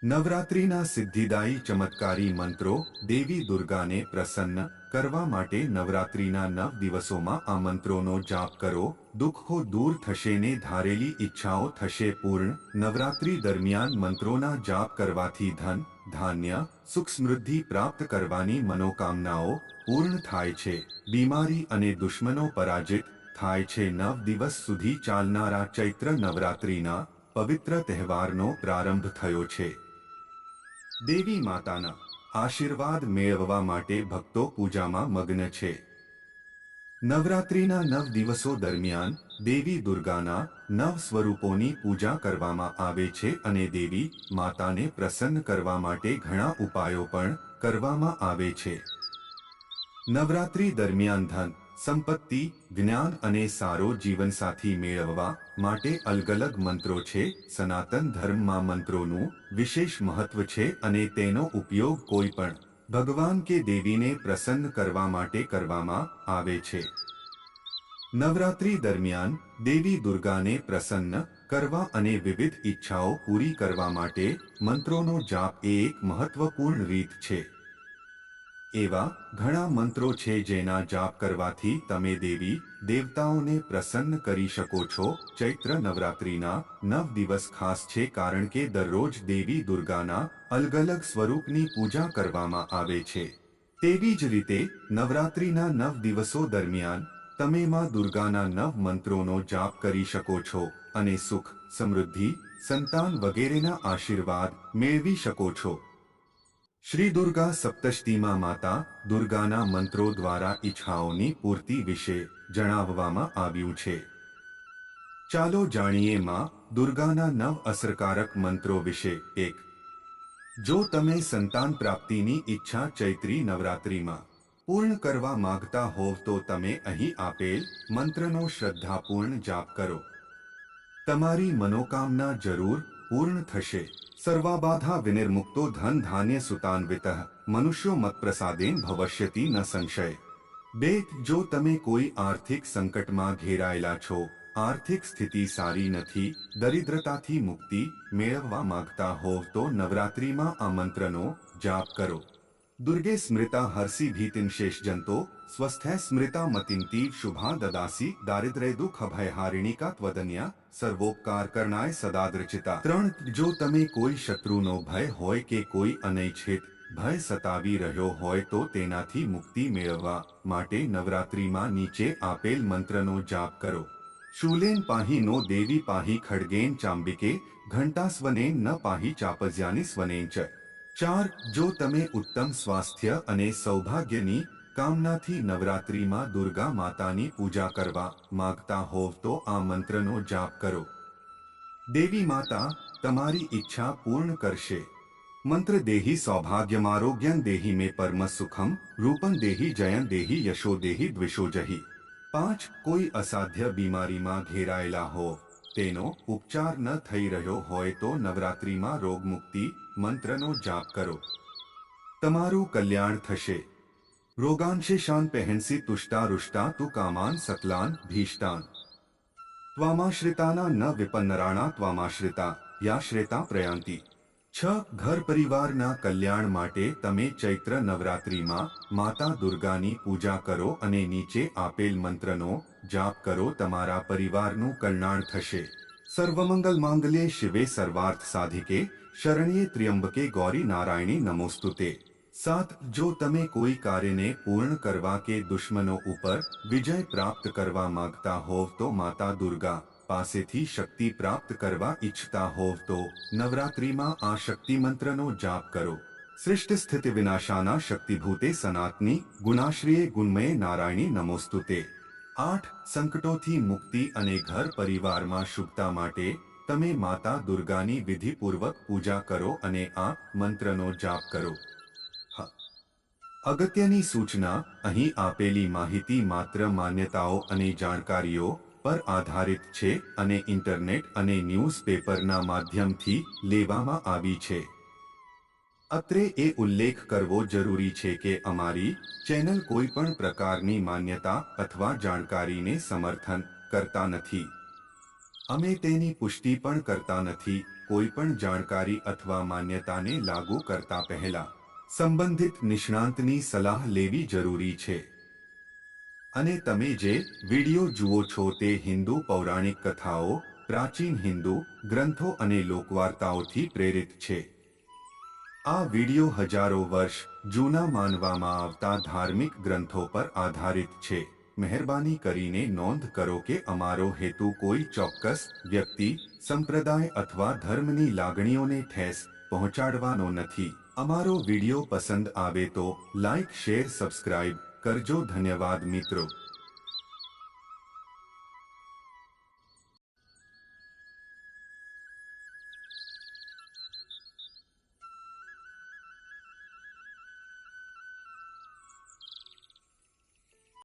નવરાત્રિના સિદ્ધિદાયી ચમત્કારી મંત્રો દેવી દુર્ગાને પ્રસન્ન કરવા માટે નવરાત્રિના 9 દિવસોમાં આ મંત્રોનો જાપ કરો. દુઃખો દૂર થશે ને ધારેલી ઈચ્છાઓ થશે પૂર્ણ. નવરાત્રિ દરમિયાન મંત્રોના જાપ કરવાથી ધન, ધાન્ય, સુખ સમૃદ્ધિ પ્રાપ્ત કરવાની મનોકામનાઓ પૂર્ણ થાય છે. બીમારી અને દુશ્મનો પરાજિત થાય છે. 9 દિવસ સુધી ચાલનારા ચૈત્ર નવરાત્રિના પવિત્ર તહેવારનો પ્રારંભ થયો છે. દેવી માતાના આશીર્વાદ મેળવવા માટે ભક્તો પૂજામાં મગ્ન છે. નવરાત્રિના 9 દિવસો દરમિયાન દેવી દુર્ગાના 9 સ્વરૂપોની પૂજા કરવામાં આવે છે અને દેવી માતાને પ્રસન્ન કરવા માટે ઘણા ઉપાયો પણ કરવામાં આવે છે. નવરાત્રિ દરમિયાન ધન, સંપત્તિ, જ્ઞાન અને સારો જીવનસાથી મેળવવા માટે અલગ અલગ મંત્રો છે. સનાતન ધર્મમાં મંત્રોનું વિશેષ મહત્વ છે અને તેનો ઉપયોગ કોઈ પણ ભગવાન કે દેવીને પ્રસન્ન કરવા માટે કરવામાં આવે છે. નવરાત્રિ દરમિયાન દેવી દુર્ગાને પ્રસન્ન કરવા અને વિવિધ ઈચ્છાઓ પૂરી કરવા માટે મંત્રોનો જાપ એ એક મહત્વપૂર્ણ રીત છે. એવા ઘણા મંત્રો છે જેના જાપ કરવાથી તમે દેવી દેવતાઓને પ્રસન્ન કરી શકો છો. ચૈત્ર નવરાત્રિના 9 દિવસ ખાસ છે કારણ કે દરરોજ દેવી દુર્ગાના અલગ અલગ સ્વરૂપની પૂજા કરવામાં આવે છે. તેવી જ રીતે નવરાત્રિના 9 દિવસો દરમિયાન તમે માં દુર્ગાના 9 મંત્રોનો જાપ કરી શકો છો અને સુખ, સમૃદ્ધિ, સંતાન વગેરેના આશીર્વાદ મેળવી શકો છો. શ્રી દુર્ગા સપ્તશતીમાં માતા દુર્ગાના મંત્રો દ્વારા ઈચ્છાઓની પૂર્તિ વિશે જણાવવામાં આવ્યું છે. ચાલો જાણીએ માં દુર્ગાના 9 અસરકારક મંત્રો વિશે. 1. જો તમે સંતાન પ્રાપ્તિની ઈચ્છા ચૈત્રી નવરાત્રિમાં પૂર્ણ કરવા માંગતા હોવ તો તમે અહીં આપેલ મંત્રનો શ્રદ્ધાપૂર્ણ જાપ કરો. તમારી મનોકામના જરૂર પૂર્ણ થશે. સર્વાબાધા વિનિર્મુક્તો ધન ધાન્ય સુતાન્વિતઃ મનુષ્યો મત્પ્રસાદેન ભવિષ્યતિ ન સંશય. 2. જો તમે કોઈ આર્થિક સંકટમાં ઘેરાયેલા છો, આર્થિક સ્થિતિ સારી નથી, દરિદ્રતાથી મુક્તિ મેળવવા માંગતા હોવ તો નવરાત્રિમાં આ મંત્રનો જાપ કરો. દુર્ગે સ્મૃતા હર્ષિ ભીતિન શેષજંતો સ્વસ્થ્ય સ્મૃતા મતિંતી શુભા દદાસી દારિદ્ર્ય દુઃખ ભયહારિણીકા ત્વદન્યા સર્વોપકાર કરનાય સદાદ્રચિતા. 3. જો તમે કોઈ શત્રુનો ભય હોય કે કોઈ અનૈચ્છિત ભય સતાવી રહ્યો હોય તો તેનાથી મુક્તિ મેળવવા માટે નવરાત્રિમાં નીચે આપેલ મંત્રનો જાપ કરો. શૂલેન પાહી નો દેવી પાહી ખડગેન ચાંબિકે ઘંટાસ્વનેન ન પાહી ચાપજ્યાની સ્વનેન ચ. 4. જો તમે ઉત્તમ સ્વાસ્થ્ય અને સૌભાગ્યની કામનાથી નવરાત્રિમાં દુર્ગા માતાની પૂજા કરવા માંગતા હોવ તો આ મંત્રનો જાપ કરો. દેવી માતા તમારી ઈચ્છા પૂર્ણ કરશે. મંત્ર દેહી સૌભાગ્યમારોગ્યં દેહી મે પરમ સુખમ રૂપં દેહી જયં દેહી યશો દેહી દ્વિષો જહી. 5. કોઈ અસાધ્ય બીમારીમાં ઘેરાયેલા હો, તેનો ઉપચાર ન થઈ રહ્યો હોય તો નવરાત્રિમાં રોગમુક્તિ મંત્રનો જાપ કરો. તમારું કલ્યાણ થશે. રોગાંશેષાન પહેંસી તુષ્ટા રુષ્ટા તુ કામાન સકલાન ભીષ્ટાન. ત્વામાશ્રિતાના ન વિપન્નરાણા ત્વામાશ્રિતા યાશ્રિતા પ્રયાંતિ. 6. ઘર પરિવારના કલ્યાણ માટે તમે ચૈત્ર નવરાત્રિમાં માતા દુર્ગાની પૂજા કરો અને નીચે આપેલ મંત્રનો જાપ કરો. તમારા પરિવારનું કલ્યાણ થશે. સર્વમંગલ માંગલ્યે શિવે સર્વાર્થ સાધિકે શરણ્યે ત્ર્યંબકે ગૌરી નારાયણી નમોસ્તુતે. 7. જો તમે કોઈ કાર્યને પૂર્ણ કરવા કે દુશ્મનો ઉપર વિજય પ્રાપ્ત કરવા માંગતા હોવ તો માતા દુર્ગા પાસેથી શક્તિ પ્રાપ્ત કરવા ઈચ્છતા હોવ તો નવરાત્રિમાં આ શક્તિ મંત્રનો જાપ કરો. સૃષ્ટિ સ્થિતિ વિનાશાના શક્તિભૂતે સનાતની ગુણાશ્રીએ ગુણમયે નારાયણી નમોસ્તુતે. 8. સંકટોથી મુક્તિ અને ઘર પરિવારમાં શુભતા માટે તમે માતા દુર્ગાની વિધિપૂર્વક પૂજા કરો અને આ મંત્રનો જાપ કરો. અગત્યની સૂચના, અહીં આપેલી માહિતી માત્ર માન્યતાઓ અને જાણકારીઓ પર આધારિત છે અને ઇન્ટરનેટ અને ન્યૂઝપેપરના માધ્યમથી લેવામાં આવી છે. અત્રે એ ઉલ્લેખ કરવો જરૂરી છે કે અમારી ચેનલ કોઈ પણ પ્રકારની માન્યતા અથવા જાણકારીને સમર્થન કરતા નથી. અમે તેની પુષ્ટિ પણ કરતા નથી. કોઈ પણ જાણકારી અથવા માન્યતાને લાગુ કરતા પહેલા સંબંધિત નિષ્ણાંતની સલાહ લેવી જરૂરી છે. અને તમે જે વિડિયો જુઓ છો તે હિન્દુ પૌરાણિક કથાઓ, પ્રાચીન હિન્દુ ગ્રંથો અને લોકવાર્તાઓથી પ્રેરિત છે. આ વિડિયો હજારો વર્ષ જૂના માનવામાં આવતા ધાર્મિક ગ્રંથો પર આધારિત છે. મહેરબાની કરીને નોંધ કરો કે અમારો હેતુ કોઈ ચોક્કસ વ્યક્તિ, સંપ્રદાય અથવા ધર્મની લાગણીઓને ઠેસ પહોંચાડવાનો નથી. અમારો વિડિયો પસંદ આવે તો લાઇક, શેર, સબસ્ક્રાઇબ કરજો. ધન્યવાદ મિત્રો.